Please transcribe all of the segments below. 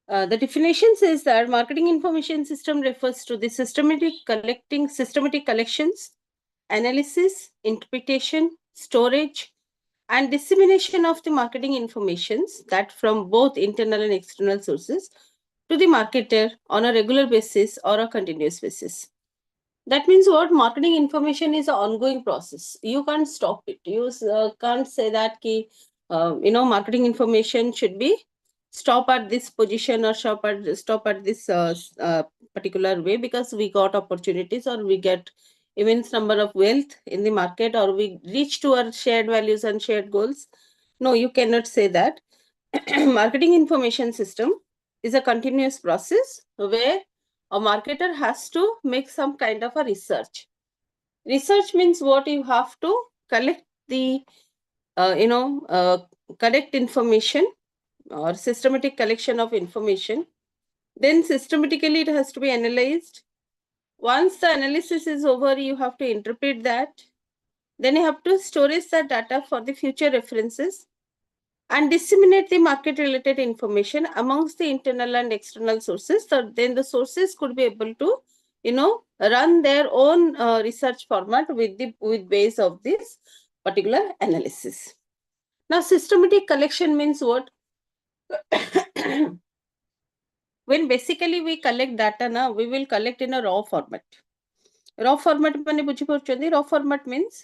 The definition says that marketing information system refers to the systematic collections, analysis, interpretation, storage, and dissemination of the marketing informations that from both internal and external sources to the marketer on a regular basis or a continuous basis. That means what? Marketing information is an ongoing process. You can't stop it. You can't say that marketing information should be stop at this position or stop at this particular way because we got opportunities or we get immense number of wealth in the market or we reach to our shared values and shared goals. No, you cannot say that. Marketing information system is a continuous process where a marketer has to make some kind of a research. Research means what? You have to collect the collect information or systematic collection of information. Then systematically it has to be analyzed. Once the analysis is over, you have to interpret that. Then you have to storage that data for the future references and disseminate the market related information amongst the internal and external sources. So then the sources could be able to run their own research format with base of this particular analysis. Now systematic collection means what? When basically we collect data, now we will collect in a raw format. Raw format mane buchi paruchandi. Raw format means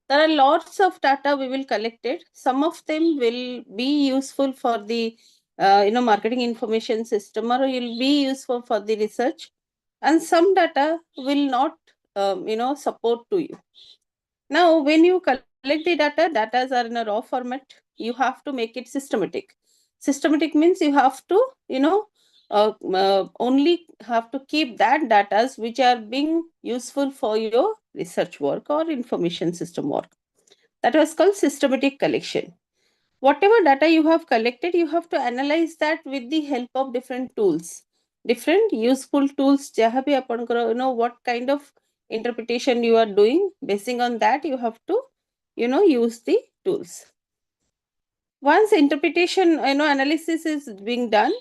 there are lots of data we will collect it. Some of them will be useful for the marketing information system or will be useful for the research, and some data will not support to you. Now when you collect the data are in a raw format. You have to make it systematic. Systematic means you have to only have to keep that data which are being useful for your research work or information system work. That was called systematic collection. Whatever data you have collected, you have to analyze that with the help of different tools, different useful tools. What kind of interpretation you are doing, basing on that you have to use the tools. Once interpretation analysis is being done,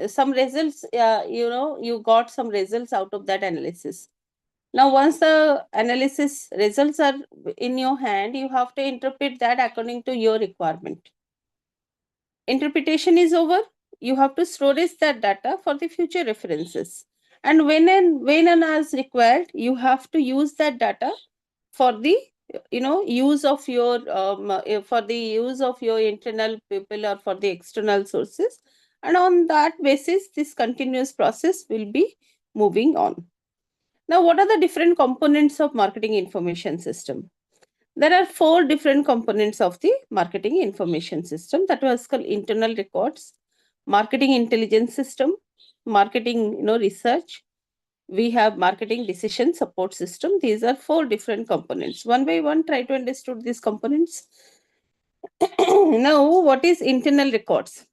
some results you got some results out of that analysis. Now once the analysis results are in your hand, you have to interpret that according to your requirement. Interpretation is over, you have to storage that data for the future references, and when and as required, you have to use that data for the use of your internal people or for the external sources, and on that basis this continuous process will be moving on. Now what are the different components of marketing information system? There are 4 different components of the marketing information system. That was called internal records, marketing intelligence system, marketing research. We have marketing decision support system. These are 4 different components. One by one, try to understand these components. Now, what is internal records?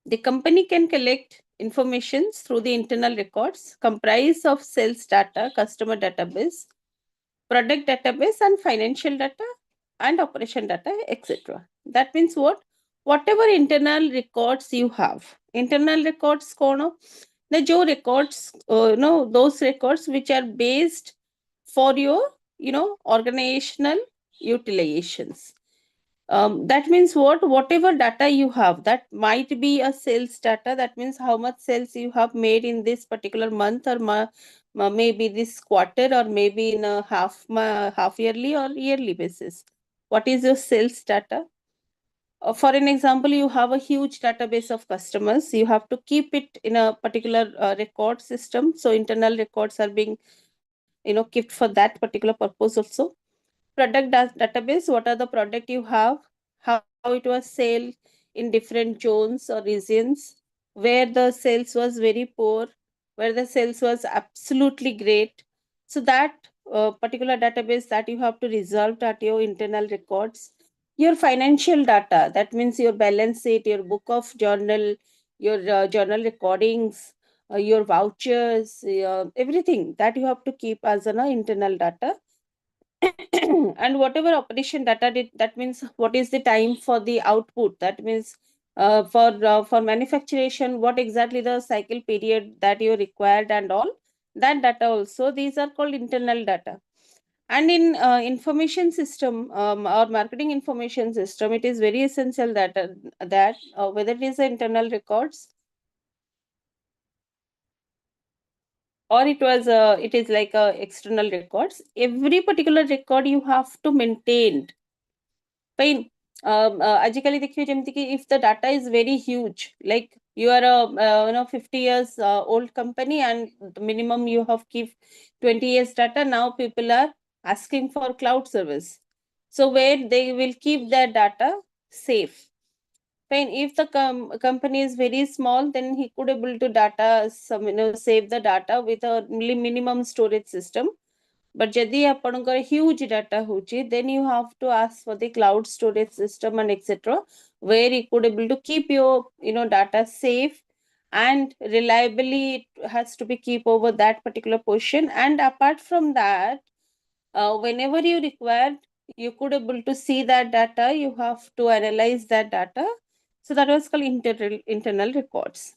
The company can collect information through the internal records comprised of sales data, customer database, product database, and financial data and operation data, etc. That means what? Whatever internal records you have, internal records kono, the jo records, those records which are based for your organizational utilizations. That means what? Whatever data you have, that might be a sales data. That means how much sales you have made in this particular month or maybe this quarter or maybe in a half yearly or yearly basis. What is your sales data? For an example, you have a huge database of customers. You have to keep it in a particular record system. So internal records are being kept for that particular purpose also. Product database, what are the product you have, how it was sold in different zones or regions, where the sales was very poor, where the sales was absolutely great. So that particular database that you have to resolve at your internal records. Your financial data, that means your balance sheet, your book of journal, your journal recordings, your vouchers, everything that you have to keep as an internal data. And whatever operation data did, that means what is the time for the output, that means For manufacturation, what exactly the cycle period that you required and all that data also. These are called internal data. And in information system or marketing information system, it is very essential that whether it is the internal records or it is like external records, every particular record you have to maintain. Fine. Aajikali देखिए जेमती कि if the data is very huge, like you are a 50 years old company and the minimum you have keep 20 years data, now people are asking for cloud service. So where they will keep their data safe. Fine. If the company is very small, then he could able to save the data with a minimum storage system. But ଯଦି ଆପଣଙ୍କର huge data ହଉଛି, then you have to ask for the cloud storage system and etc. where you could able to keep your data safe and reliably. It has to be keep over that particular portion. And apart from that, whenever you required, you could able to see that data. You have to analyze that data. So that was called internal records.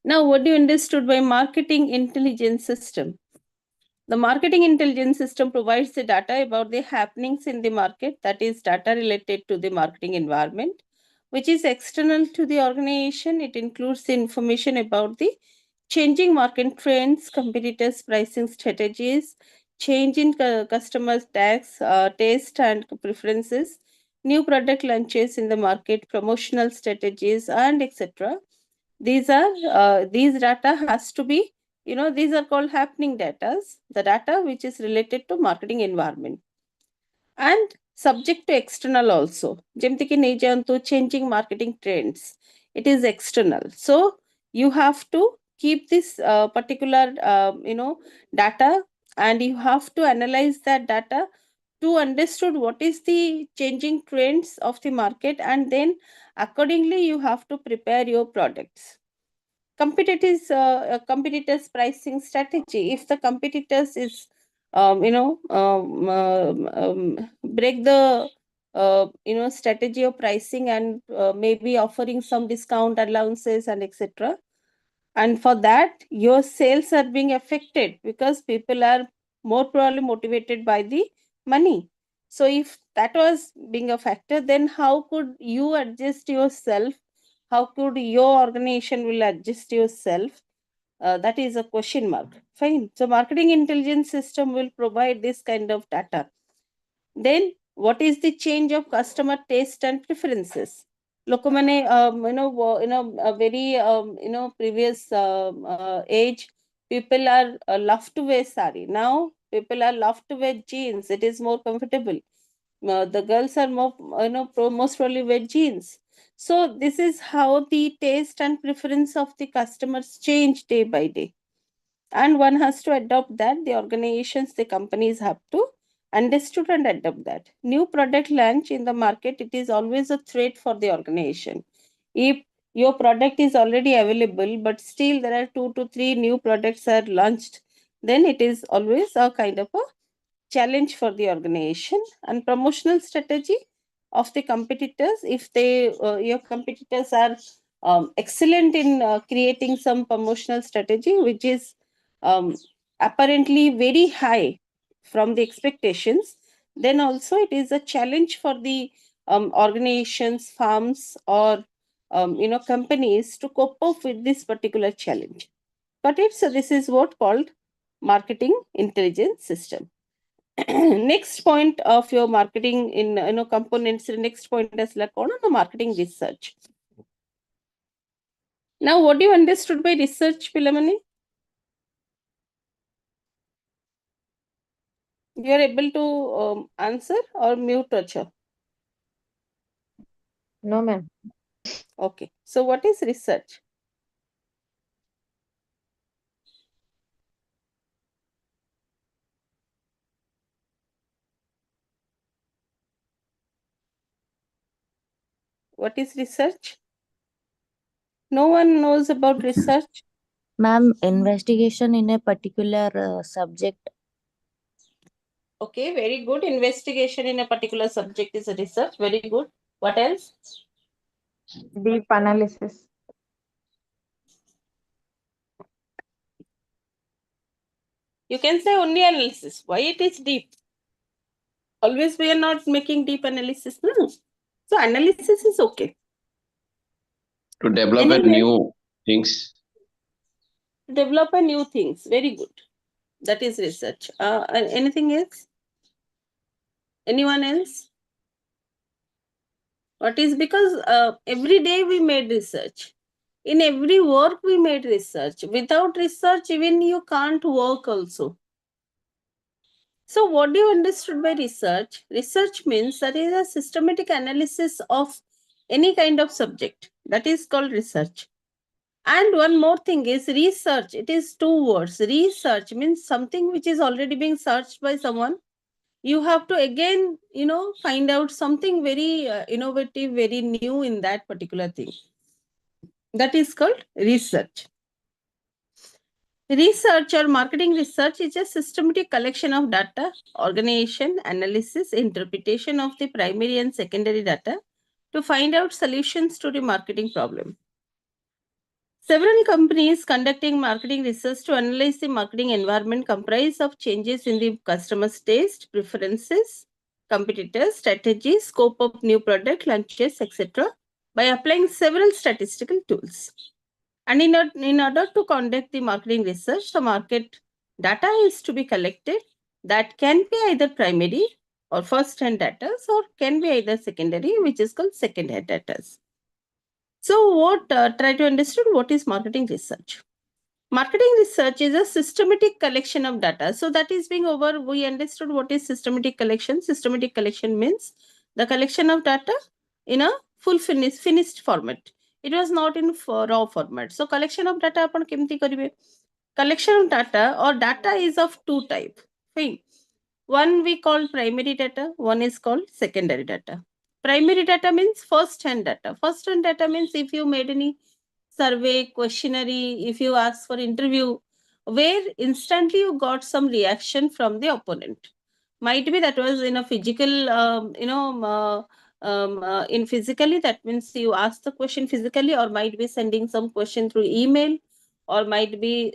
Now, what do you understood by marketing intelligence system? The marketing intelligence system provides the data about the happenings in the market, that is, data related to the marketing environment, which is external to the organization. It includes the information about the changing market trends, competitors' pricing strategies, change in customers' taste and preferences, new product launches in the market, promotional strategies, and etc. These data has to be, these are called happening data, the data which is related to marketing environment and subject to external also. ଯେମିତି କି ନେଇଯାଆନ୍ତୁ changing marketing trends, it is external. So you have to keep this particular data, and you have to analyze that data to understood what is the changing trends of the market, and then accordingly you have to prepare your products. Competitors pricing strategy. If the competitors is break the strategy of pricing and maybe offering some discount allowances and etc, and for that your sales are being affected because people are more probably motivated by the money. So if that was being a factor, then how could you adjust yourself? How could your organization will adjust yourself? That is a question mark. Fine. So marketing intelligence system will provide this kind of data. Then what is the change of customer taste and preferences? ଲୋକମାନେ a very previous age, people are love to wear sari. Now people are love to wear jeans. It is more comfortable. The girls are more most probably wear jeans. So this is how the taste and preference of the customers change day by day, and one has to adopt that. The organizations, the companies have to understood and adopt that. New product launch in the market, it is always a threat for the organization. If your product is already available but still there are 2 to 3 new products are launched, then it is always a kind of a challenge for the organization. And promotional strategy of the competitors, if your competitors are excellent in creating some promotional strategy which is apparently very high from the expectations, then also it is a challenge for the organizations, firms, or companies to cope up with this particular challenge. Got it? So this is what called marketing intelligence system. Next point of your marketing in components, next point is like on the marketing research. Now what do you understood by research, Pilamani? You are able to answer or mute, Racha? No, ma'am. Okay, so what is research? What is research? No one knows about research. Ma'am, investigation in a particular subject. Okay, very good. Investigation in a particular subject is a research. Very good. What else? Deep analysis. You can say only analysis. Why it is deep? Always we are not making deep analysis. No. So analysis is okay. To develop a Anyway, new things. develop a new things. Very good. That is research. Anything else? Anyone else? What is because every day we made research. In every work we made research. Without research, even you can't work also. So what do you understood by research? Research means that is a systematic analysis of any kind of subject. That is called research. And one more thing is research. It is two words. Research means something which is already being searched by someone. You have to again, find out something very innovative, very new in that particular thing. That is called research. Research or marketing research is a systematic collection of data, organization, analysis, interpretation of the primary and secondary data to find out solutions to the marketing problem. Several companies conducting marketing research to analyze the marketing environment comprise of changes in the customer's taste, preferences, competitors, strategies, scope of new product launches, etc. by applying several statistical tools. And in order to conduct the marketing research, the market data is to be collected that can be either primary or first-hand data or can be either secondary, which is called second-hand data. So try to understand what is marketing research. Marketing research is a systematic collection of data. So that is being over, we understood what is systematic collection. Systematic collection means the collection of data in a full finished format. It was not in raw format. So collection of data upon kemti karibe. Collection of data or data is of two type. Fine. One we call primary data, one is called secondary data. Primary data means first hand data. First hand data means if you made any survey, questionnaire, if you ask for interview, where instantly you got some reaction from the opponent. Might be that was in a physical, in physically, that means you ask the question physically, or might be sending some question through email, or might be,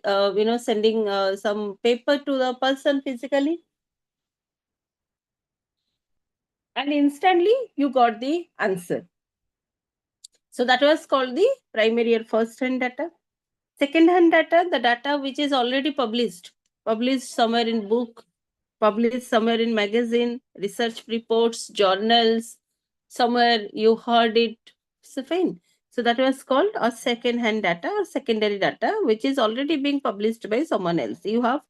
sending some paper to the person physically. And instantly you got the answer. So that was called the primary or first hand data. Second hand data, the data which is already published somewhere in book, published somewhere in magazine, research reports, journals, somewhere you heard it. So fine. So that was called a second hand data or secondary data, which is already being published by someone else. You have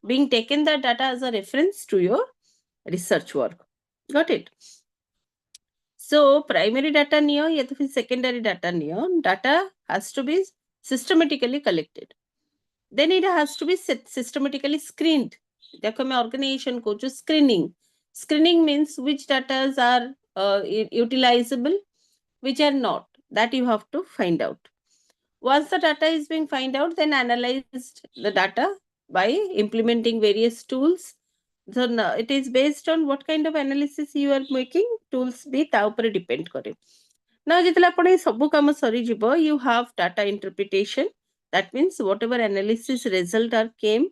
been taken that data as a reference to your research work. Got it? So primary data niyo ya to secondary data niyo, data has to be systematically collected. Then it has to be systematically screened. देखो मैं organization को जो screening. Screening means which data are utilizable, which are not. That you have to find out. Once the data is being found out, then analyzed the data by implementing various tools. So it is based on what kind of analysis you are making. Tools be ତା ଉପରେ depend करे. Now ଯେତେବେଳେ ଆପଣ ଏ ସବୁ କାମ ସରିଯିବ, you have data interpretation. That means whatever analysis result came,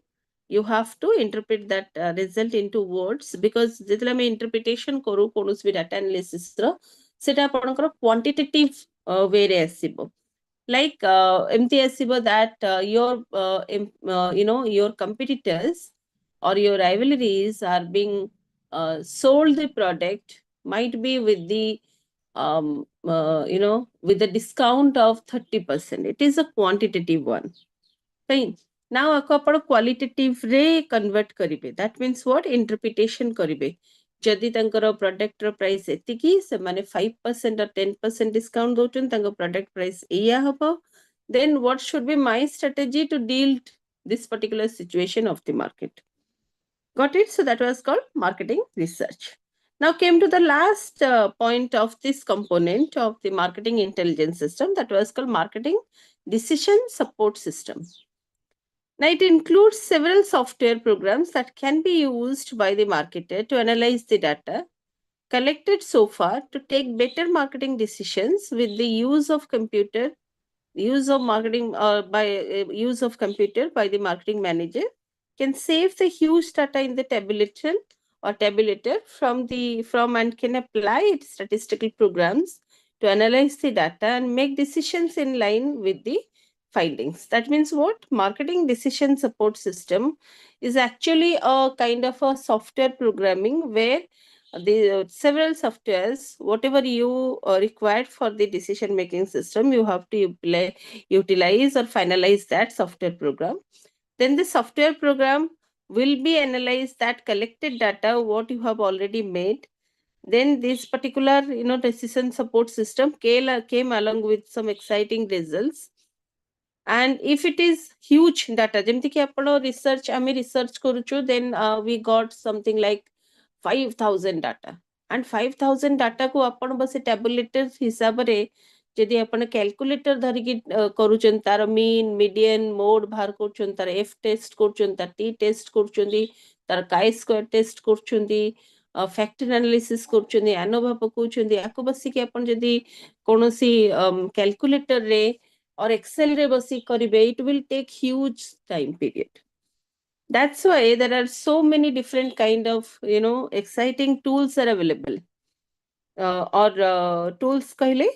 you have to interpret that result into words, because ଯେତେବେଳେ ଆମେ interpretation କରୁ କୌଣସି ବି data analysis ର, ସେଟା ଆପଣଙ୍କର quantitative way ରେ ଆସିବ. Like ଏମିତି ଆସିବ that your competitors or your rivalries are being sold the product, might be with the with the discount of 30%. It is a quantitative one. Fine. Now ଆପଣ qualitative ରେ convert କରିବେ. That means what? Interpretation କରିବେ. ଯଦି ତାଙ୍କର product ର price ଏତିକି, ସେମାନେ 5% or 10% discount ଦଉଛନ୍ତି, ତାଙ୍କ product price ଏଇଆ ହବ. Then what should be my strategy to deal this particular situation of the market? Got it? So that was called marketing research. Now came to the last point of this component of the marketing intelligence system, that was called marketing decision support system. Now it includes several software programs that can be used by the marketer to analyze the data collected so far to take better marketing decisions with the use of computer, use of marketing use of computer by the marketing manager can save the huge data in the tabulation or tabulator from and can apply its statistical programs to analyze the data and make decisions in line with the findings. That means what? Marketing decision support system is actually a kind of a software programming where the several softwares, whatever you required for the decision making system, you have to utilize or finalize that software program. Then the software program will be analyzed that collected data what you have already made. Then this particular decision support system came along with some exciting results. And if it is huge data, ଯେମିତି କି ଆପଣ research ଆମେ research କରୁଛୁ, then we got something like 5,000 data, and 5,000 data କୁ ଆପଣ ବସି tabulator ହିସାବରେ ଯଦି ଆପଣ calculator ଧରିକି କରୁଛନ୍ତି, ତାର mean median mode ବାହାର କରୁଛନ୍ତି, ତାର f test କରୁଛନ୍ତି, ତାର t test କରୁଛନ୍ତି, ତାର chi-square test କରୁଛନ୍ତି, factor analysis କରୁଛନ୍ତି, ANOVA ପକଉଛନ୍ତି, ୟାକୁ ବସିକି ଆପଣ ଯଦି କୌଣସି calculator ରେ or Excel ରେ ବସି କରିବେ, it will take huge time period. That's why there are so many different kind of exciting tools are available. Or tools kahle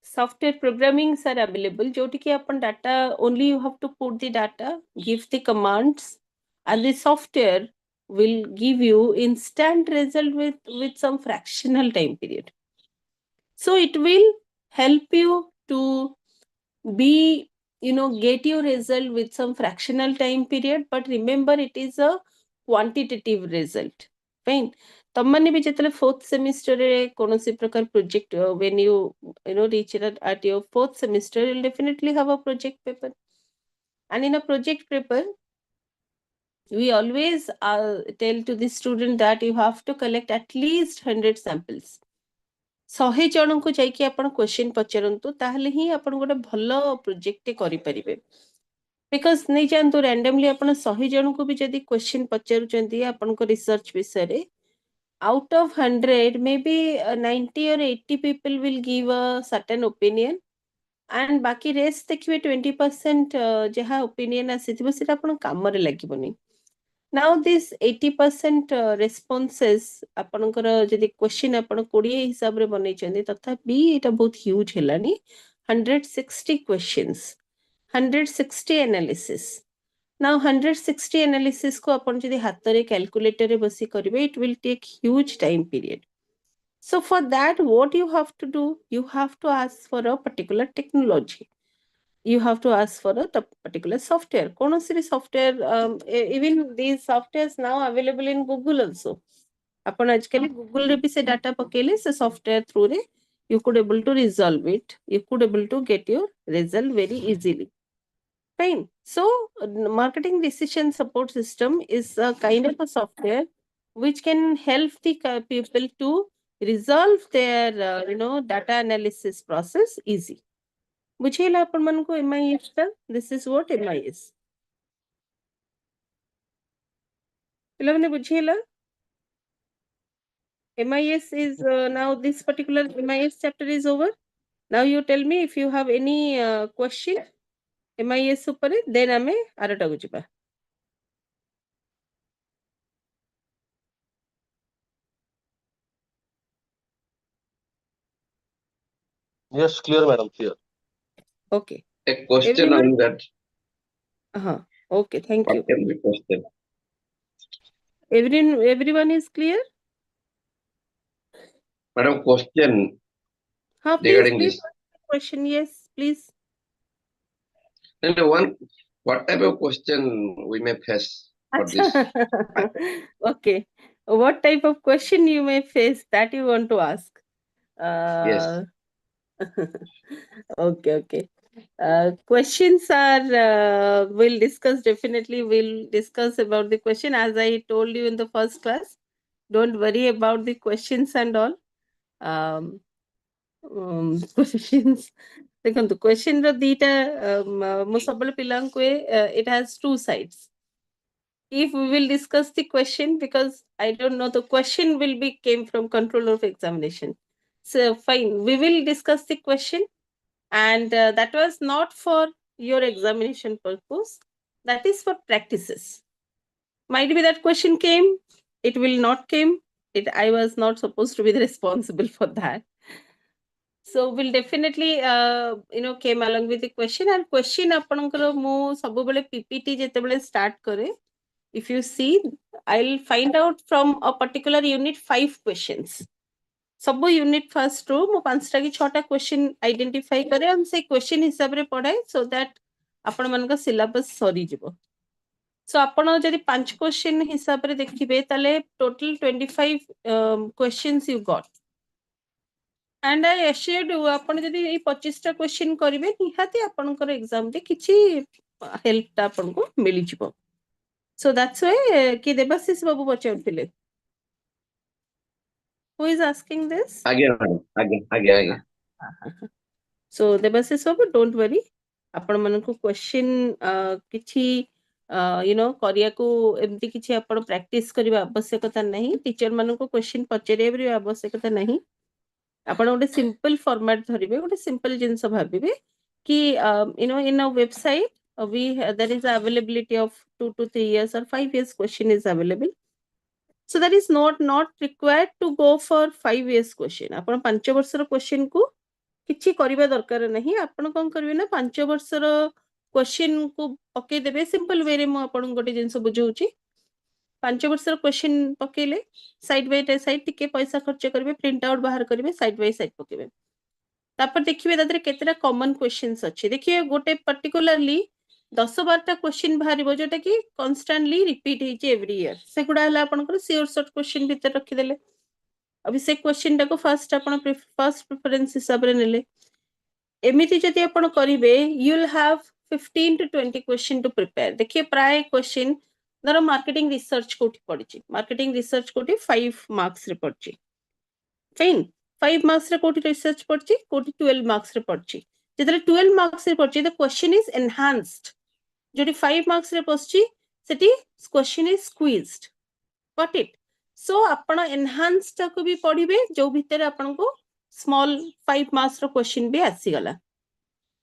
software programmings are available. joti ki apan data only you have to put the data, give the commands, and the software will give you instant result with some fractional time period. So it will help you to be get your result with some fractional time period, but remember it is a quantitative result. Fine. ତମମାନେ ବି ଯେତେବେଳେ fourth semester ରେ କୌଣସି ପ୍ରକାର project when you reach it at your fourth semester, you'll definitely have a project paper, and in a project paper we always tell to the student that you have to collect at least 100 samples. 100 ଜଣଙ୍କୁ ଯାଇକି ଆପଣ question ପଚାରନ୍ତୁ, ତାହେଲେ ହିଁ ଆପଣ ଗୋଟେ ଭଲ project କରିପାରିବେ। ବିକଜ ନେଇ ଯାଆନ୍ତୁ ରାଣ୍ଡମଲି ଆପଣ 100 ଜଣଙ୍କୁ ବି ଯଦି କ୍ୱେଶ୍ଚିନ୍ ପଚାରୁଛନ୍ତି ଆପଣଙ୍କ ରିସର୍ଚ୍ଚ ବିଷୟରେ, out of 100 maybe 90 or 80 people will give a certain opinion, and ବାକି ରେଷ୍ଟ ଦେଖିବେ 20% ଯାହା opinion ଆସିଥିବ ସେଟା ଆପଣଙ୍କ କାମରେ ଲାଗିବନି। Now this 80% responses ଆପଣଙ୍କର ଯଦି question ଆପଣ 20 ହିସାବରେ ବନେଇଛନ୍ତି, ତଥାପି ଏଟା ବହୁତ huge ହେଲାନି। 160 questions, 160 analysis. Now 160 analysis को ଆପଣ ଯଦି ହାତରେ calculator ରେ ବସି କରିବେ, it will take huge time period. So for that what you have to do, you have to ask for a particular technology. You have to ask for a particular software. Konosiri software, even these softwares now available in Google also. Upon actually Google रे भी से data पकेले से software through रे you could able to resolve it. You could able to get your result very easily. Fine. So marketing decision support system is a kind of a software which can help the people to resolve their data analysis process easy. ବୁଝେଇଲା ଆପଣମାନଙ୍କୁ MIS ଟା? This is what MIS. ପିଲାମାନେ ବୁଝେଇଲା? MIS is now this particular MIS chapter is over. Now you tell me if you have any question MIS ଉପରେ, then ଆମେ ଆରଟାକୁ ଯିବା। Yes, clear, madam, clear. Okay. A question Everyone? on that. Okay, thank What you. can be question? Everyone is clear? Madam, question Please regarding this. ask the question. Yes, please. And what type of question we may face for this? Okay. What type of question you may face, that you want to ask? Yes. Okay. Questions are, we'll discuss, definitely we'll discuss about the question. As I told you in the first class, don't worry about the questions and all. Questions, ଦେଖନ୍ତୁ question ର ଦିଟା ମୁଁ ସବୁବେଳେ ପିଲାଙ୍କୁ it has two sides. if we will discuss the question, because I don't know, the question will be came from controller of examination. So fine, we will discuss the question, and that was not for your examination purpose. That is for practices. Might be that question came, it will not came. I was not supposed to be responsible for that. So we'll definitely came along with the question, and question ଆପଣଙ୍କର ମୁଁ ସବୁବେଳେ PPT ଯେତେବେଳେ start କରେ, if you see, I'll find out from a particular unit 5 questions. ସବୁ unit ଫାର୍ଷ୍ଟରୁ ମୁଁ 5ଟା କି 6ଟା question identify କରେ ଆଉ ସେଇ କ୍ୱେଶ୍ଚିନ୍ ହିସାବରେ ପଢ଼ାଏ, ସୋ ଦ୍ୟାଟ୍ ଆପଣମାନଙ୍କ ସିଲାବସ୍ ସରିଯିବ। ସୋ ଆପଣ ଯଦି 5 କ୍ୱେଶ୍ଚିନ୍ ହିସାବରେ ଦେଖିବେ ତାହେଲେ total 25 questions you got, and I assured you ଆପଣ ଯଦି ଏଇ 25ଟା କ୍ୱେଶ୍ଚିନ୍ କରିବେ ନିହାତି ଆପଣଙ୍କର ଏକ୍ସାମରେ କିଛି ହେଲ୍ପଟା ଆପଣଙ୍କୁ ମିଳିଯିବ। ସୋ ଦ୍ୟାଟ୍ସ ୱାଇ କି ଦେବାଶିଷ ବାବୁ ପଚାରୁଥିଲେ, who is asking this? ଆଜ୍ଞା। So Debashish babu, don't worry, ଆପଣମାନଙ୍କୁ କ୍ୱେଶ୍ଚିନ୍ କିଛି କରିବାକୁ ଏମିତି କିଛି ଆପଣ ପ୍ରାକ୍ଟିସ୍ କରିବା ଆବଶ୍ୟକତା ନାହିଁ, ଟିଚର ମାନଙ୍କୁ କ୍ୱେଶ୍ଚିନ୍ ପଚାରିବା ବି ଆବଶ୍ୟକତା ନାହିଁ। ଆପଣ ଗୋଟେ ସିମ୍ପଲ ଫର୍ମାଟ୍ ଧରିବେ, ଗୋଟେ ସିମ୍ପଲ ଜିନିଷ ଭାବିବେ କି ଇନ୍ ଅ website there is availability of 2 to 3 years or 5 years question is available. So that is not required to go for 5 years question. ଆପଣ 5 ବର୍ଷର କ୍ୱେଶ୍ଚିନ୍ କୁ କିଛି କରିବା ଦରକାର ନାହିଁ। ଆପଣ କ'ଣ କରିବେ ନା 5 ବର୍ଷର କ୍ୱେଶ୍ଚିନ୍ କୁ ପକେଇଦେବେ ସିମ୍ପଲ ୱେରେ। ମୁଁ ଆପଣଙ୍କୁ ଗୋଟେ ଜିନିଷ ବୁଝଉଛି। 5 ବର୍ଷର କ୍ୱେଶ୍ଚିନ୍ ପକେଇଲେ ସାଇଡ୍ ବାଇ ସାଇଡ୍ ଟିକେ ପଇସା ଖର୍ଚ୍ଚ କରିବେ, ପ୍ରିଣ୍ଟ ଆଉଟ୍ ବାହାର କରିବେ, ସାଇଡ୍ ବାଇ ସାଇଡ୍ ପକେଇବେ। ତାପରେ ଦେଖିବେ ତା ଦେହରେ କେତେଟା କମନ୍ କ୍ୱେଶ୍ଚିନ୍ସ ଅଛି। ଦେଖିବେ ଗୋଟେ ପର୍ଟିକୁଲାରଲି 10-12ଟା କ୍ୱେଶ୍ଚିନ୍ ବାହାରିବ ଯୋଉଟା କି କନଷ୍ଟାଣ୍ଟଲି ରିପିଟ୍ ହେଇଛି ଏଭ୍ରି ଇୟର। ସେଗୁଡ଼ା ହେଲା ଆପଣଙ୍କର ସିଓର ସର୍ଟ କ୍ୱେଶ୍ଚିନ୍ ଭିତରେ ରଖିଦେଲେ। अब से क्वेश्चन टाको फर्स्ट आपण फर्स्ट प्रेफरेंस हिसाब रे नेले। एमिति जदि आपण करिवे you will have 15 to 20 question to prepare. देखिए प्राय क्वेश्चन धर मार्केटिंग रिसर्च कोठी पड़िछि, मार्केटिंग रिसर्च कोठी 5 मार्क्स रे पड़छि, फाइन 5 मार्क्स रे कोठी रिसर्च पड़छि, कोठी 12 मार्क्स रे पड़छि। जेतले 12 मार्क्स रे पड़छि द क्वेश्चन इज एनहांस्ड, जोटी 5 मार्क्स रे पड़छि सेटी question is squeezed, got it. So आपण एनहांस टाको भी पढ़िबे जो भितर आपण को स्मॉल 5 मार्क्स रो क्वेश्चन भी आसी गला।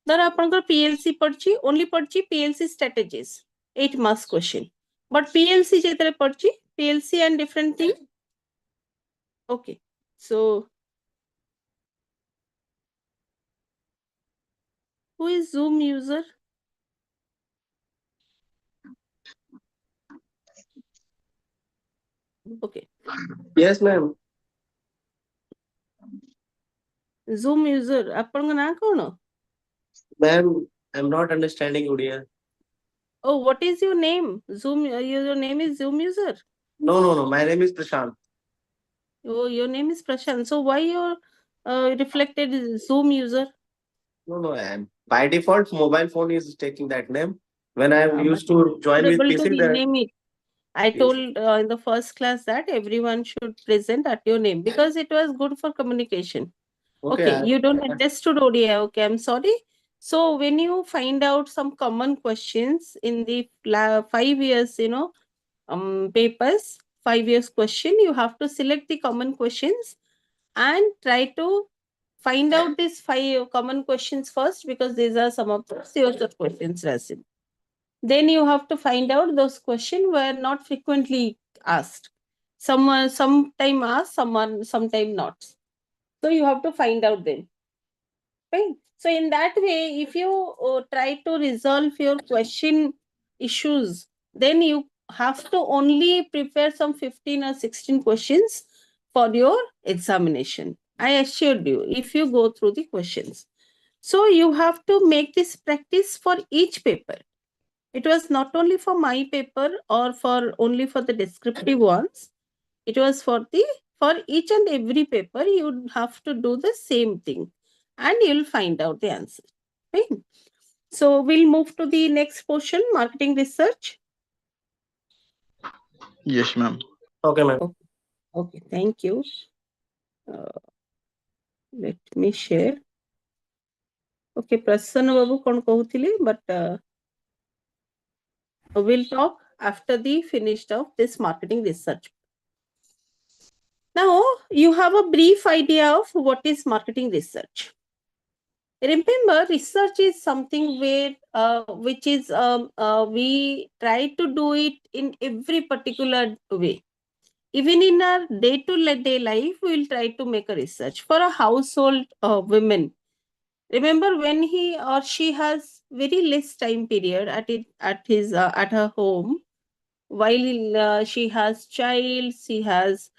धर आपण को पीएलसी पढ़छि, ओनली पढ़छि PLC strategies 8 marks question, but PLC जेतरे पढ़छि PLC and different thing. Okay, so who is Zoom user? Okay, Yes, ma'am. Zoom user आपण ना कोन? Ma'am, I'm not understanding Odia. Oh, what is your name? Zoom, your name is Zoom user? No. My name is Prashant. Oh, your name is Prashant. So why your reflected is Zoom user? No. By default, mobile phone is taking that name. When I'm But used to join with able to PC, that rename it. I yes. told in the first class that everyone should present at your name because it was good for communication. Okay, you don't understood ODI. Okay, I'm sorry. So when you find out some common questions in the 5 years, papers, 5 years question, you have to select the common questions and try to find out these 5 common questions first, because these are some of the series of questions, Rasim. Then you have to find out those questions were not frequently asked. Sometime asked, sometime not. So you have to find out then. Right? So in that way, if you try to resolve your question issues, then you have to only prepare some 15 or 16 questions for your examination. I assured you, if you go through the questions. So you have to make this practice for each paper. It was not only for my paper or for only for the descriptive ones. It was for each and every paper you would have to do the same thing, and you'll find out the answer. Right? So we'll move to the next portion, marketing research. Yes, ma'am. Okay, ma'am. Okay, thank you. Let me share. Okay, Prasanna Babu kon kahutile, but we'll talk after the finished of this marketing research. Now, you have a brief idea of what is marketing research. Remember, research is something where which is we try to do it in every particular way. Even in our day-to-day life, we will try to make a research. For a household women, remember when he or she has very less time period at her home, while she has child, she has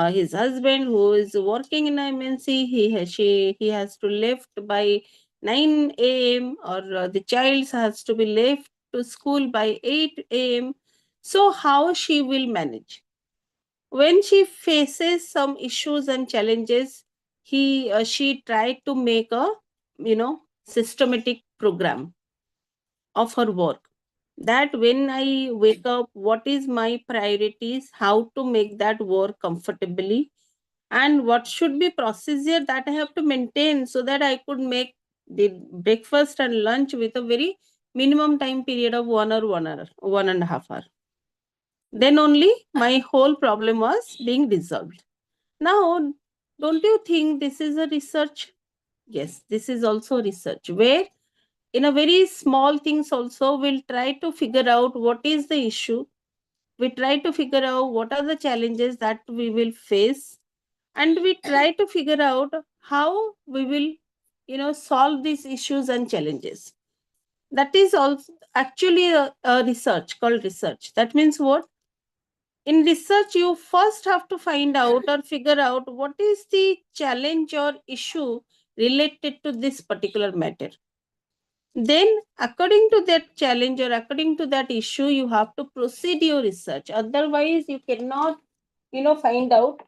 his husband who is working in MNC. He has to left by 9 a.m. or the child has to be left to school by 8 a.m. So how she will manage when she faces some issues and challenges? She tried to make a systematic program of her work, that when I wake up, what is my priorities, how to make that work comfortably, and what should be procedure that I have to maintain so that I could make the breakfast and lunch with a very minimum time period of 1 or 1 hour, 1.5 hour. Then only my whole problem was being resolved. Now, don't you think this is a research? Yes, this is also research where in a very small things also we'll try to figure out what is the issue. We try to figure out what are the challenges that we will face, and we try to figure out how we will solve these issues and challenges. That is also actually a research called research. That means what? In research, you first have to find out or figure out what is the challenge or issue related to this particular matter. Then, according to that challenge or according to that issue, you have to proceed your research. Otherwise, you cannot find out.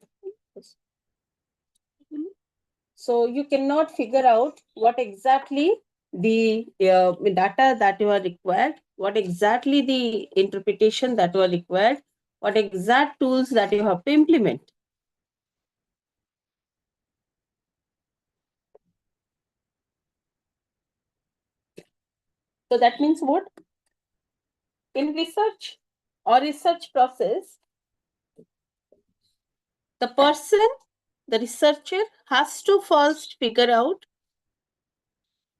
So you cannot figure out what exactly the data that you are required, what exactly the interpretation that you are required, what exact tools that you have to implement. So that means what? In research or research process, the person, the researcher has to first figure out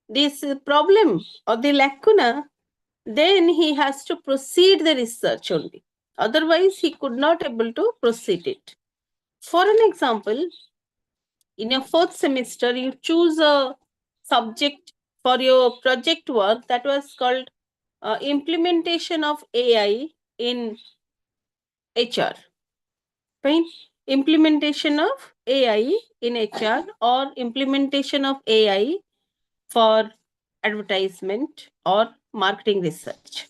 this problem or the lacuna, then he has to proceed the research only. Otherwise, he could not able to proceed it. For an example, in your fourth semester, you choose a subject for your project work that was called implementation of AI in HR. Fine. Implementation of AI in HR or implementation of AI for advertisement or marketing research.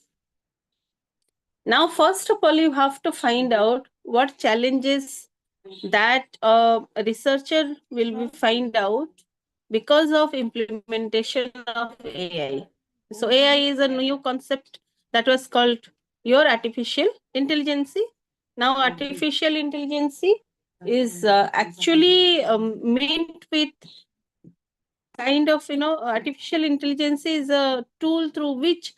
Now, first of all, you have to find out what challenges that a researcher will be find out because of implementation of AI. So AI is a new concept that was called your artificial intelligence. Now, artificial intelligence is actually meant with kind of artificial intelligence is a tool through which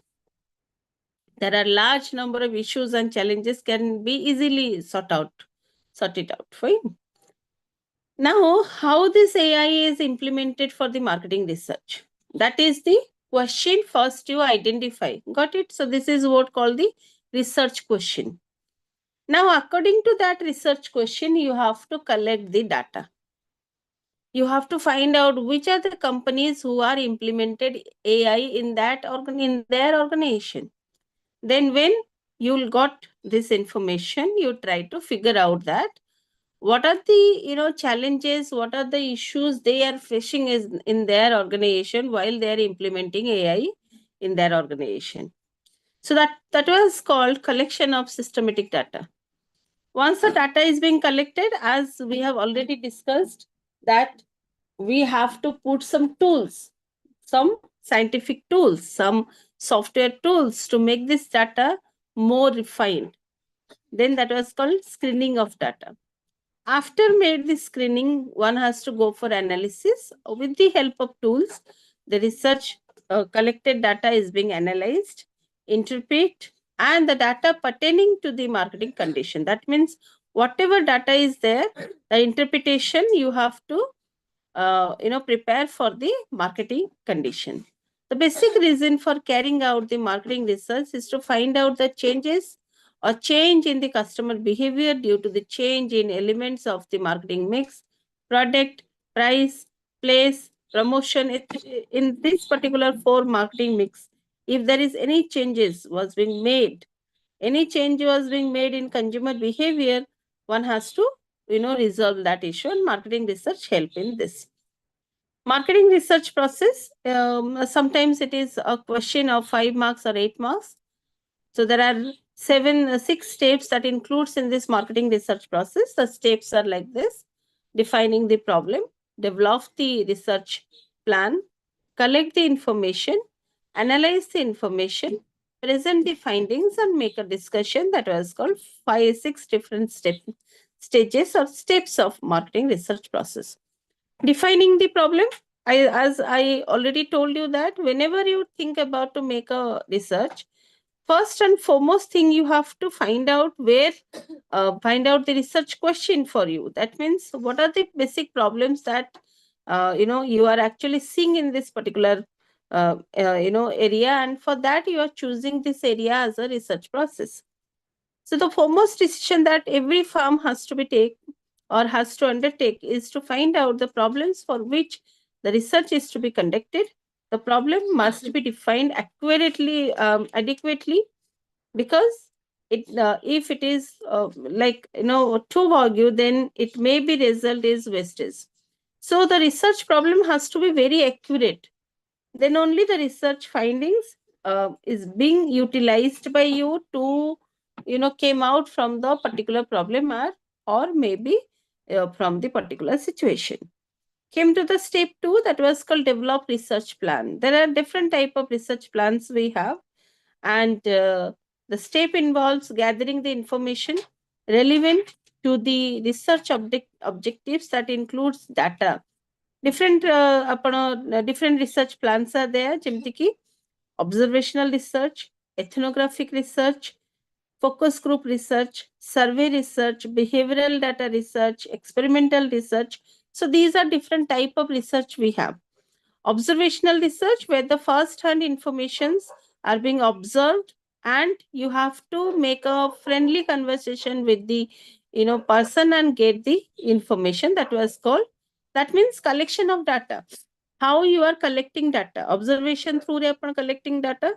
there are large number of issues and challenges can be easily sorted out. Fine. Now, how this AI is implemented for the marketing research? That is the question first you identify. Got it? So this is what called the research question. Now, according to that research question, you have to collect the data. You have to find out which are the companies who are implemented AI in in their organization. Then when you got this information, you try to figure out that what are the challenges, what are the issues they are facing in their organization while they are implementing AI in their organization. So that was called collection of systematic data. Once the data is being collected, as we have already discussed, that we have to put some tools, some scientific tools, some software tools to make this data more refined. Then that was called screening of data. After made the screening, one has to go for analysis. With the help of tools, the research collected data is being analyzed, interpret, and the data pertaining to the marketing condition. That means whatever data is there, the interpretation you have to prepare for the marketing condition. The basic reason for carrying out the marketing research is to find out the changes or change in the customer behavior due to the change in elements of the marketing mix, product, price, place, promotion. In this particular 4 marketing mix, if there is any changes was being made, any change was being made in consumer behavior, one has to resolve that issue, and marketing research help in this. Marketing research process, sometimes it is a question of 5 marks or 8 marks. So there are 6 steps that includes in this marketing research process. The steps are like this: defining the problem, develop the research plan, collect the information, analyze the information, present the findings, and make a discussion. That was called 6 different stages or steps of marketing research process. Defining the problem, as I already told you that whenever you think about to make a research, first and foremost thing you have to find out find out the research question for you. That means what are the basic problems that you are actually seeing in this particular area, and for that you are choosing this area as a research process. So the foremost decision that every firm has to be take or has to undertake is to find out the problems for which the research is to be conducted. The problem must be defined accurately, adequately, because if it is too vague, then it may be result is wastage. So the research problem has to be very accurate. Then only the research findings is being utilized by you to came out from the particular problem, or maybe from the particular situation. Came to the step 2, that was called develop research plan. There are different type of research plans we have, and the step involves gathering the information relevant to the research objectives, that includes data. Different different research plans are there, ଯେମିତି କି observational research, ethnographic research, focus group research, survey research, behavioral data research, experimental research. So these are different type of research we have. Observational research, where the first hand informations are being observed, and you have to make a friendly conversation with the person and get the information. That was called, that means collection of data. How you are collecting data? Observation through collecting data.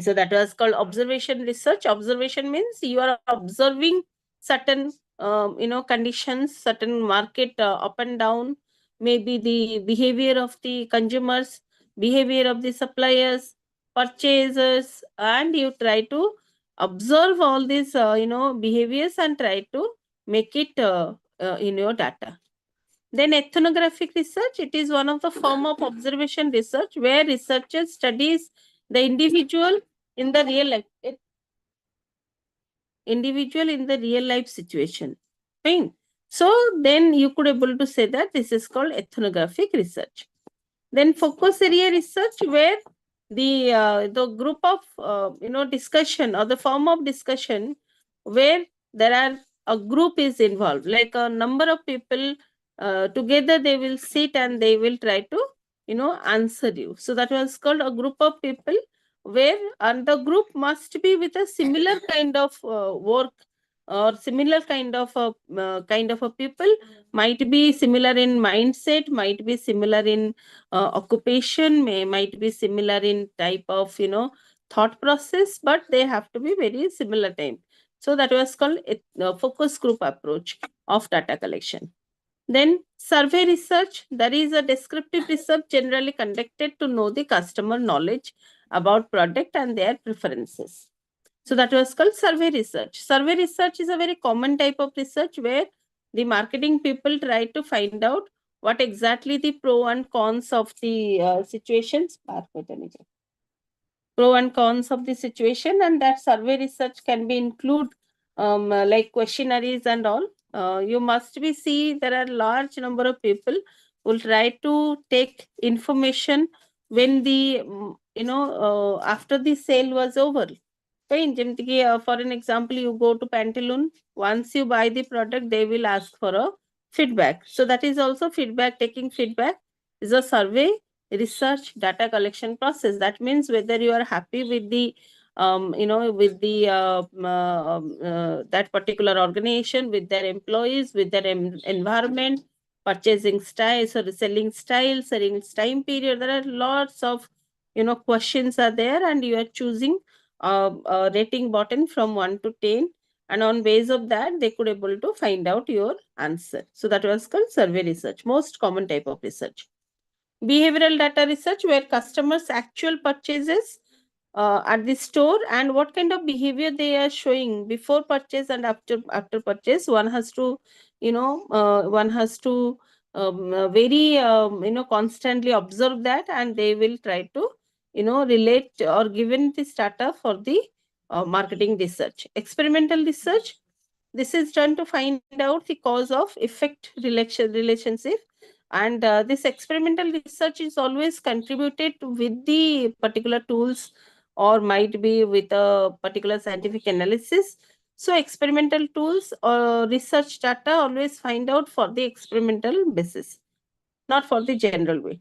So that was called observation research. Observation means you are observing certain conditions, certain market up and down, maybe the behavior of the consumers, behavior of the suppliers, purchasers, and you try to observe all these behaviors and try to make it in your data. Then ethnographic research, it is one of the form of observation research where researchers studies the individual in the real life, situation. Fine. So then you could able to say that this is called ethnographic research. Then focus area research, where the group of discussion, or the form of discussion where there are a group is involved, like a number of people together, they will sit and they will try to answer you. So that was called a group of people, where and the group must be with a similar kind of work, or similar kind of a people, might be similar in mindset, might be similar in occupation, might be similar in type of thought process, but they have to be very similar time. So that was called focus group approach of data collection. Then survey research, that is a descriptive research generally conducted to know the customer knowledge about product and their preferences. So that was called survey research. Survey research is a very common type of research where the marketing people try to find out what exactly the pro and cons of the situations are. Pro and cons of the situation, and that survey research can be include like questionnaires and all. You must be see there are large number of people will try to take information when the after the sale was over. Fine. For an example, you go to Pantaloon. Once you buy the product, they will ask for a feedback. So that is also feedback. Taking feedback is a survey, research, data collection process. That means whether you are happy with the with the that particular organization, with their employees, with their environment, purchasing styles or selling styles, selling time period. There are lots of questions are there, and you are choosing a rating button from 1 to 10, and on base of that they could able to find out your answer. So that was called survey research, most common type of research. Behavioral data research, where customers actual purchases at the store and what kind of behavior they are showing before purchase and after purchase. One has to very constantly observe that, and they will try to relate or given this data for the marketing research. Experimental research, this is done to find out the cause of effect relationship, and this experimental research is always contributed with the particular tools or might be with a particular scientific analysis. So experimental tools or research data always find out for the experimental basis, not for the general way.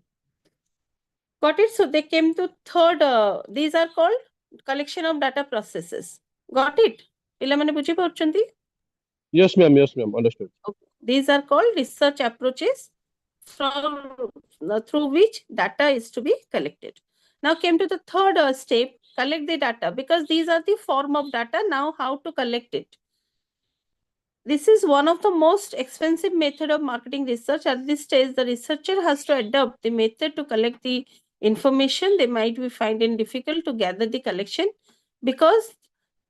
Got it? So they came to third, these are called collection of data processes. Got it? ପିଲାମାନେ ବୁଝିପାରୁଛନ୍ତି? Yes, ma'am. Yes, ma'am. Understood. Okay. These are called research approaches from through which data is to be collected. Now came to the third step, collect the data, because these are the form of data. Now how to collect it? This is one of the most expensive method of marketing research. At this stage, the researcher has to adopt the method to collect the information. They might be finding difficult to gather the collection because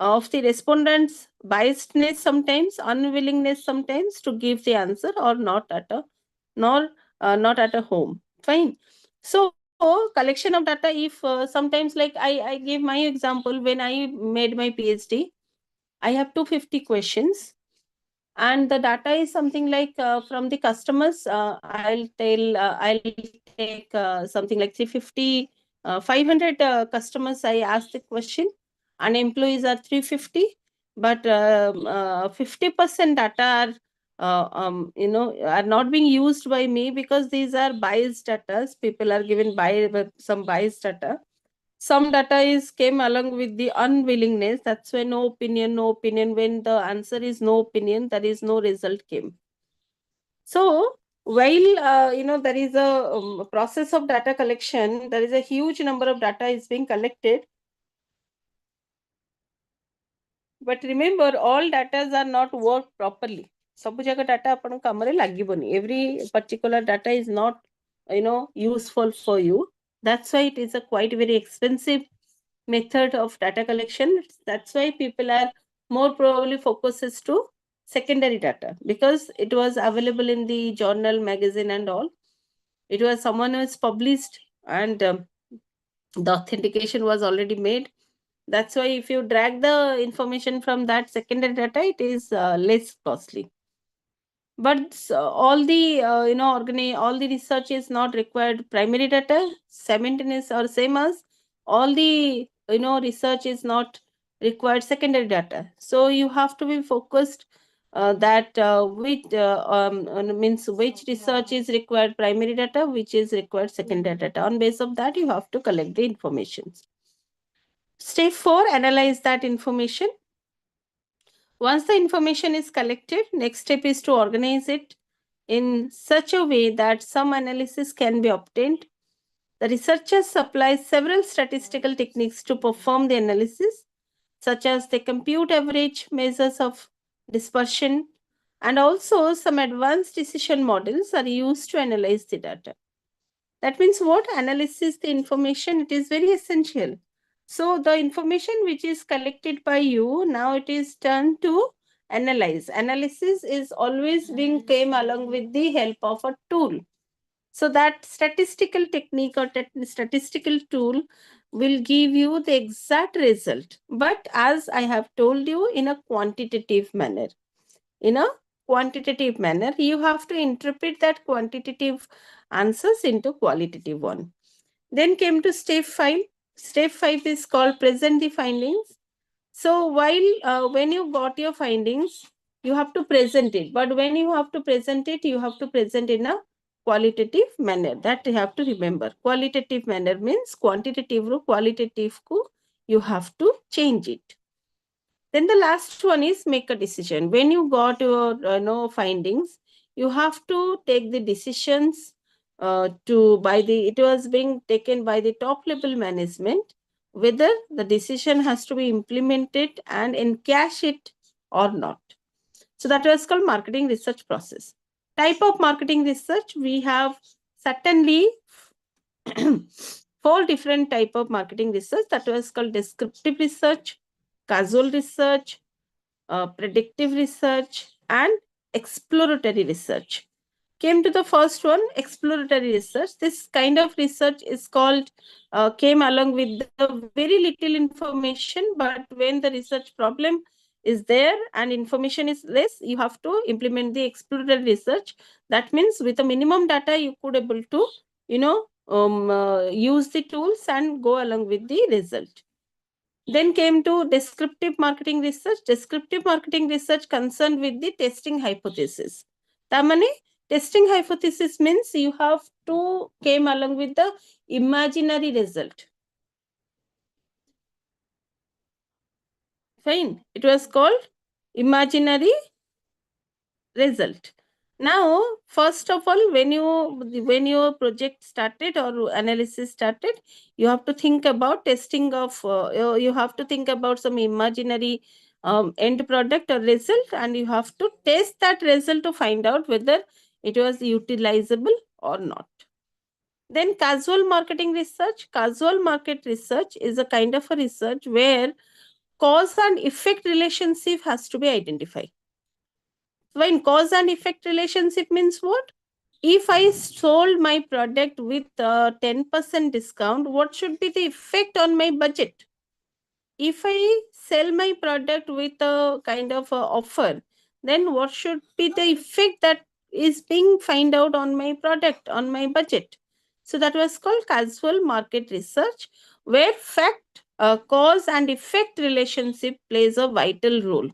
of the respondents' biasedness sometimes, unwillingness sometimes to give the answer, or not at a home. Fine. So collection of data, if sometimes, like I gave my example, when I made my PhD, I have 250 questions, and the data is something like from the customers. I'll take something like 350, 500 customers. I asked the question, and employees are 350, but 50% data are are not being used by me because these are biased data. People are given some biased data. Some data is came along with the unwillingness. That's why no opinion, no opinion. When the answer is no opinion, there is no result came. So while there is a process of data collection, there is a huge number of data is being collected. But remember, all data are not worked properly. Sabu jaga data apan kamare lagiboni. Every particular data is not useful for you. That's why it is a quite very expensive method of data collection. That's why people are more probably focuses to secondary data, because it was available in the journal, magazine and all. It was someone who is published, and the authentication was already made. That's why if you drag the information from that secondary data, it is less costly. But all the all the research is not required primary data, simultaneous or same as all the research is not required secondary data. So you have to be focused that means which research is required primary data, which is required secondary data. On base of that, you have to collect the information. Step 4, analyze that information. Once the information is collected, next step is to organize it in such a way that some analysis can be obtained. The researchers supply several statistical techniques to perform the analysis, such as they compute average measures of dispersion, and also some advanced decision models are used to analyze the data. That means what? Analysis the information, it is very essential. So the information which is collected by you, now it is turned to analyze. Analysis is always being came along with the help of a tool. So that statistical technique or statistical tool will give you the exact result. But as I have told you, in a quantitative manner. In a quantitative manner, you have to interpret that quantitative answers into qualitative one. Then came to step 5. Step 5 is called present the findings. So while when you got your findings, you have to present it. But when you have to present it, you have to present in a qualitative manner. That you have to remember. Qualitative manner means quantitative ru qualitative ku you have to change it. Then the last one is make a decision. When you got your findings, you have to take the decisions it was being taken by the top level management, whether the decision has to be implemented and encash it or not. So that was called marketing research process. Type of marketing research, we have certainly 4 different type of marketing research. That was called descriptive research, causal research, predictive research, and exploratory research. Came to the first one, exploratory research. This kind of research is called, came along with the very little information, but when the research problem is there and information is less, you have to implement the exploratory research. That means with a minimum data, you could able to, use the tools and go along with the result. Then came to descriptive marketing research. Descriptive marketing research concerned with the testing hypothesis. Tamane, testing hypothesis means you have to came along with the imaginary result. Fine. It was called imaginary result. Now, first of all, when your project started or analysis started, you have to think about testing of, you have to think about some imaginary end product or result, and you have to test that result to find out whether it was utilizable or not. Then casual marketing research. Casual market research is a kind of a research where cause and effect relationship has to be identified. When cause and effect relationship means what? If I sold my product with a 10% discount, what should be the effect on my budget? If I sell my product with a kind of a offer, then what should be the effect that is being find out on my product, on my budget? So that was called casual market research, where fact, cause and effect relationship plays a vital role.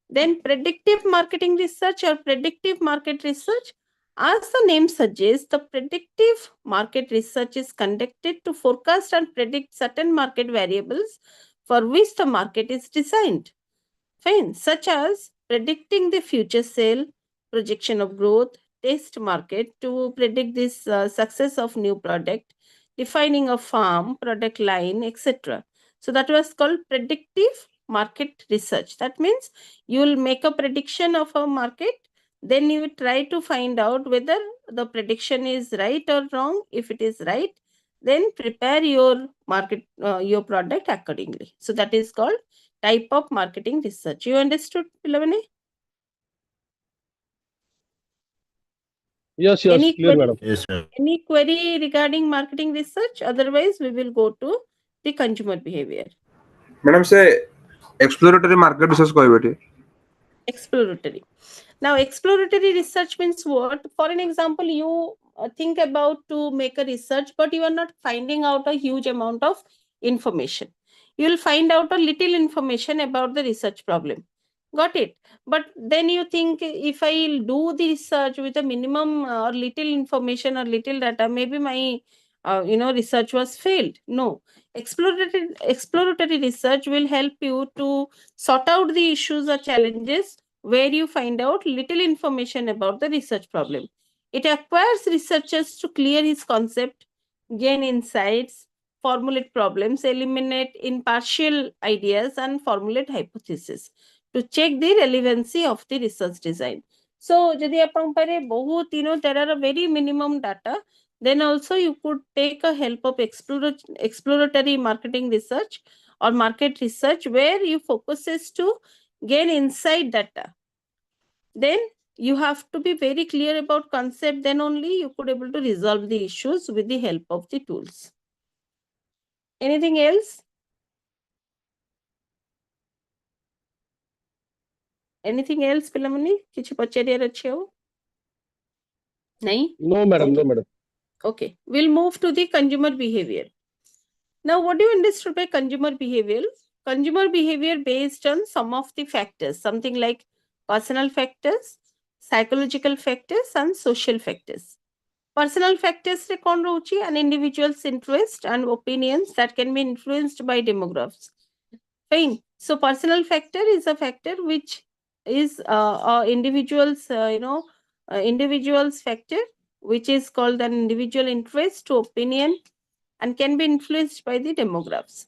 Then predictive marketing research or predictive market research, as the name suggests, the predictive market research is conducted to forecast and predict certain market variables for which the market is designed. Fine, such as predicting the future sale, projection of growth, test market to predict this success of new product, defining a farm, product line, etc. So that was called predictive market research. That means you will make a prediction of a market, then you try to find out whether the prediction is right or wrong. If it is right, then prepare your market, your product accordingly. So that is called type of marketing research. You understood, Pilavani? Yes, Any clear, query? madam. Yes, ma'am. Any query regarding marketing research? Otherwise, we will go to the consumer behavior. Madam, say exploratory market research कहबे T. Exploratory. Now, exploratory research means what? For an example, you think about to make a research, but you are not finding out a huge amount of information. You will find out a little information about the research problem. Got it? But then you think, if I do the research with a minimum or little information or little data, maybe my research was failed. No, exploratory research will help you to sort out the issues or challenges where you find out little information about the research problem. It requires researchers to clear his concept, gain insights, formulate problems, eliminate impartial ideas, and formulate hypotheses to check the relevancy of the research design. So, ଯଦି ଆପଣଙ୍କ ପାଖରେ ବହୁତ there are a very minimum data, then also you could take a help of exploratory marketing research or market research, where you focuses to gain inside data. Then you have to be very clear about concept, then only you could able to resolve the issues with the help of the tools. Anything else? Anything else, Pilamani? Kichi pachariar ache ho? Nahi? No, madam. Okay. No, madam. Okay, we'll move to the consumer behavior. Now, what do you understand by consumer behavior? consumer behavior based on some of the factors, something like personal factors, psychological factors, and social factors. Personal factors reconrochi an individual's interest and opinions that can be influenced by demographics. Fine. So personal factor is a factor which is individual's individual's factor, which is called an individual interest to opinion and can be influenced by the demographics.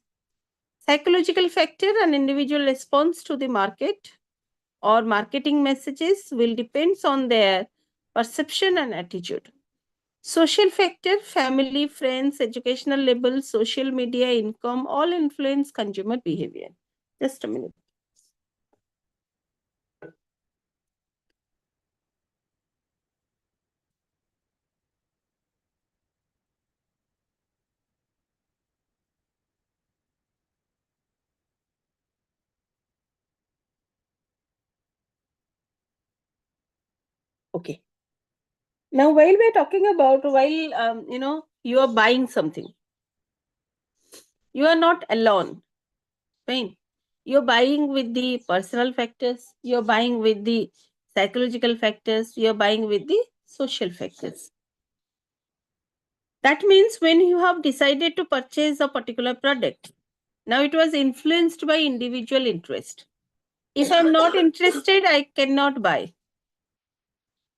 Psychological factor, an individual response to the market or marketing messages will depends on their perception and attitude. Social factor, family, friends, educational level, social media, income, all influence consumer behavior. Just a minute. Okay. Now, while we're talking about, you are buying something, you are not alone. Fine. You're buying with the personal factors, you're buying with the psychological factors, you're buying with the social factors. That means when you have decided to purchase a particular product, now it was influenced by individual interest. If I'm not interested, I cannot buy.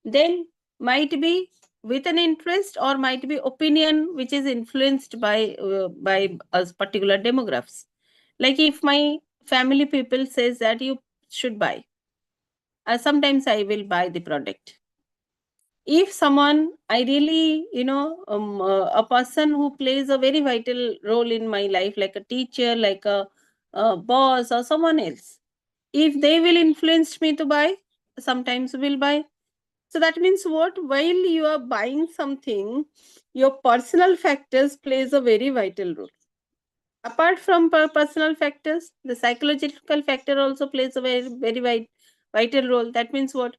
Then might be with an interest or might be opinion which is influenced by a particular demographics. Like if my family people says that you should buy, sometimes I will buy the product. If someone I really a person who plays a very vital role in my life, like a teacher, like a boss or someone else, if they will influence me to buy, sometimes will buy. So that means what? While you are buying something, your personal factors plays a very vital role. Apart from personal factors, the psychological factor also plays a very vital role. That means what?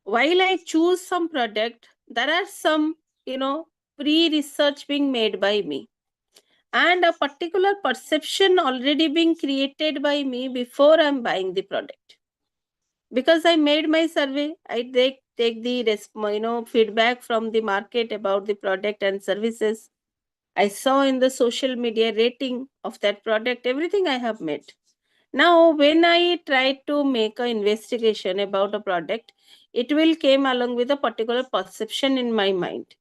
While I choose some product, there are some, pre-research being made by me and a particular perception already being created by me before I'm buying the product. Because I made my survey, I take the feedback from the market about the product and services. I saw in the social media rating of that product, everything I have made. Now, when I try to make an investigation about a product, it will came along with a particular perception in my mind.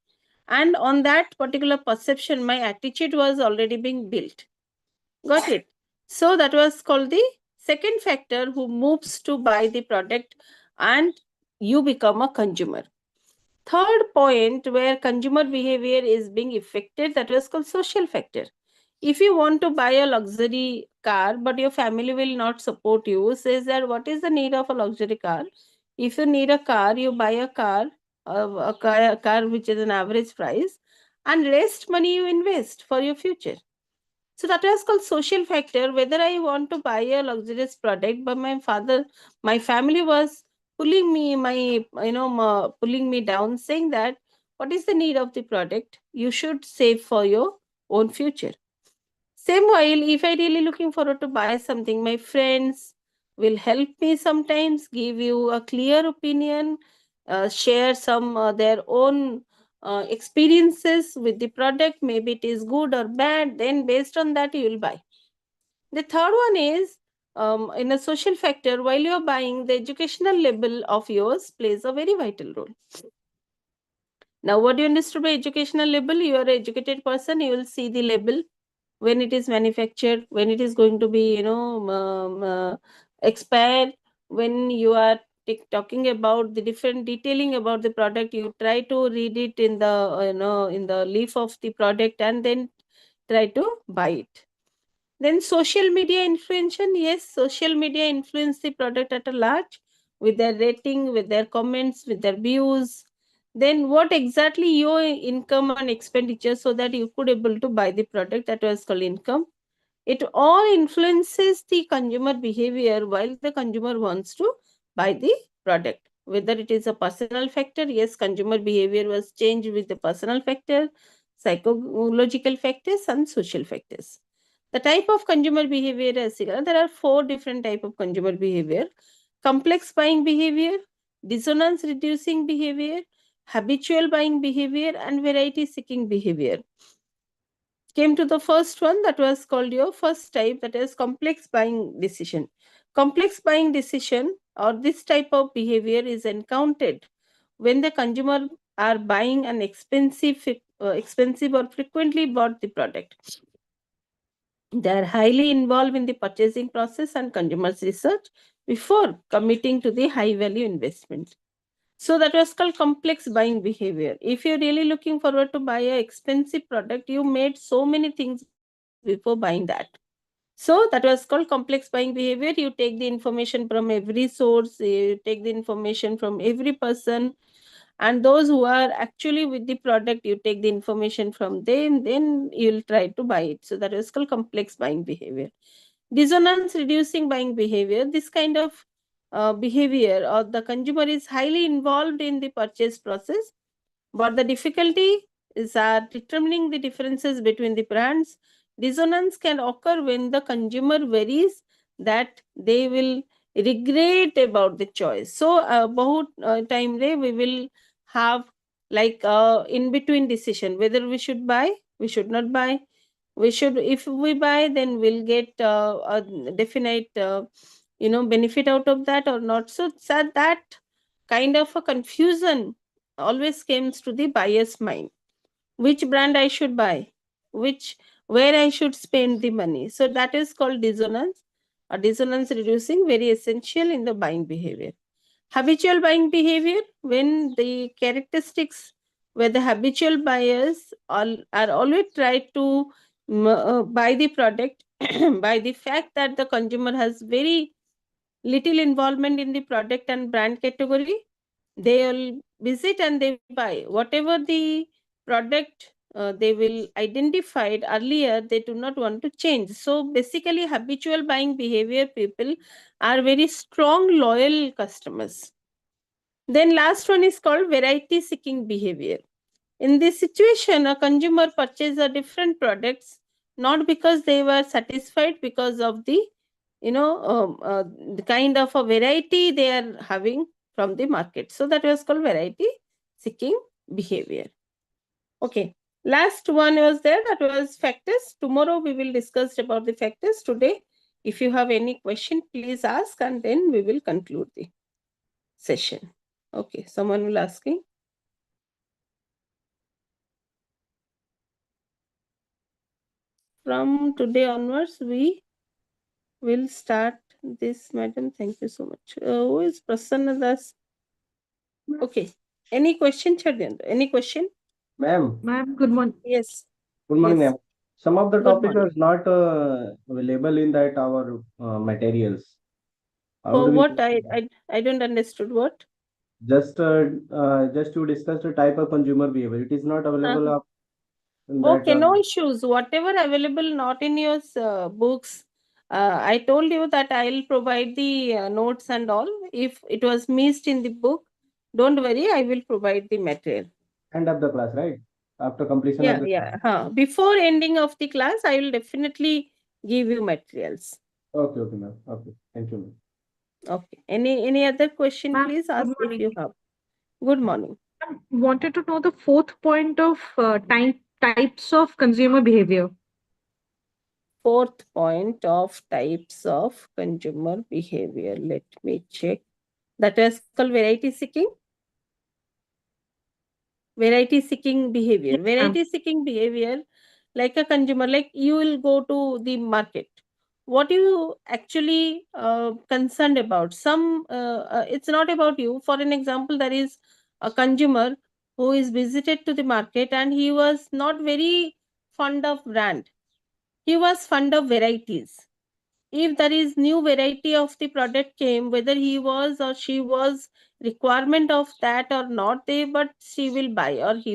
And on that particular perception, my attitude was already being built. Got it? So that was called the second factor who moves to buy the product and you become a consumer. Third point where consumer behavior is being affected, that was called social factor. If you want to buy a luxury car, but your family will not support you, says that what is the need of a luxury car? If you need a car, you buy a car, a car which is an average price, and rest money you invest for your future. So that was called social factor. Whether I want to buy a luxurious product, but my family was pulling me, pulling me down, saying that what is the need of the product? You should save for your own future. Same while, if I really looking forward to buy something, my friends will help me sometimes, give you a clear opinion, share some their own experiences with the product. Maybe it is good or bad. Then based on that, you will buy. The third one is in a social factor. While you are buying, the educational level of yours plays a very vital role. Now, what do you understand by educational label? You are an educated person. You will see the label when it is manufactured, when it is going to be, expired. When you are talking about the different detailing about the product, you try to read it in the, in the leaf of the product and then try to buy it. Then social media influence. Yes, social media influence the product at a large with their rating, with their comments, with their views. Then what exactly your income and expenditure so that you could able to buy the product, that was called income. It all influences the consumer behavior while the consumer wants to buy the product. Whether it is a personal factor, yes, consumer behavior was changed with the personal factor, psychological factors and social factors. The type of consumer behavior is there are 4 different type of consumer behavior: complex buying behavior, dissonance reducing behavior, habitual buying behavior, and variety seeking behavior. Came to the first one, that was called your first type, that is complex buying decision. Complex buying decision or this type of behavior is encountered when the consumer are buying an expensive or frequently bought the product. They are highly involved in the purchasing process and consumers research before committing to the high value investment. So that was called complex buying behavior. If you're really looking forward to buy an expensive product, you made so many things before buying that. So that was called complex buying behavior. You take the information from every source, you take the information from every person, and those who are actually with the product, you take the information from them, then you'll try to buy it. So that is called complex buying behavior. Dissonance reducing buying behavior, this kind of behavior or the consumer is highly involved in the purchase process, but the difficulty is determining the differences between the brands. Dissonance can occur when the consumer worries that they will regret about the choice. So about time we will have like in between decision whether we should buy, we should not buy, we should, if we buy then we'll get a definite benefit out of that or not. So that kind of a confusion always comes to the buyer's mind. Which brand I should buy, which, where I should spend the money. So that is called dissonance, or dissonance reducing, very essential in the buying behavior. Habitual buying behavior, when the characteristics where the habitual buyers are always try to buy the product by the fact that the consumer has very little involvement in the product and brand category, they will visit and they buy whatever the product they will identified earlier, they do not want to change. So basically habitual buying behavior people are very strong loyal customers. Then last one is called variety seeking behavior. In this situation, a consumer purchases a different products not because they were satisfied, because of the the kind of a variety they are having from the market. So that was called variety seeking behavior. Okay. Last one was there, that was factors. Tomorrow we will discuss about the factors. Today, if you have any question, please ask and then we will conclude the session. Okay, someone will asking. From today onwards, we will start this, madam. Thank you so much. Who is Prasanna Das? Okay. Any question, Chardendra? Any question? Ma'am, Ma'am, good morning. Yes. good morning, Yes. ma'am. Some of the Good topics morning. are not available in that our materials. How For do we what? I don't understood what. just to discuss the type of consumer behavior? It is not available in that. Okay, no issues. Whatever available not in your books, I told you that I'll provide the notes and all. If it was missed in the book, don't worry, I will provide the material. End of the class, right? After completion of the Yeah. Before ending of the class, I will definitely give you materials. Okay, ma'am. Okay, thank you, ma'am. Okay. Any other question, Ma'am, please good ask if morning. you have. Good morning. Wanted to know the fourth point of types of consumer behavior. Fourth point of types of consumer behavior. Let me check. That is called variety seeking. Variety seeking behavior. Yes, ma'am. Variety seeking behavior, like a consumer, like you will go to the market. What you actually concerned about? It's not about you. For an example, there is a consumer who is visited to the market and he was not very fond of brand. He was fond of varieties. If there is new variety of the product came, whether he was or she was requirement of that or not, they but she will buy or he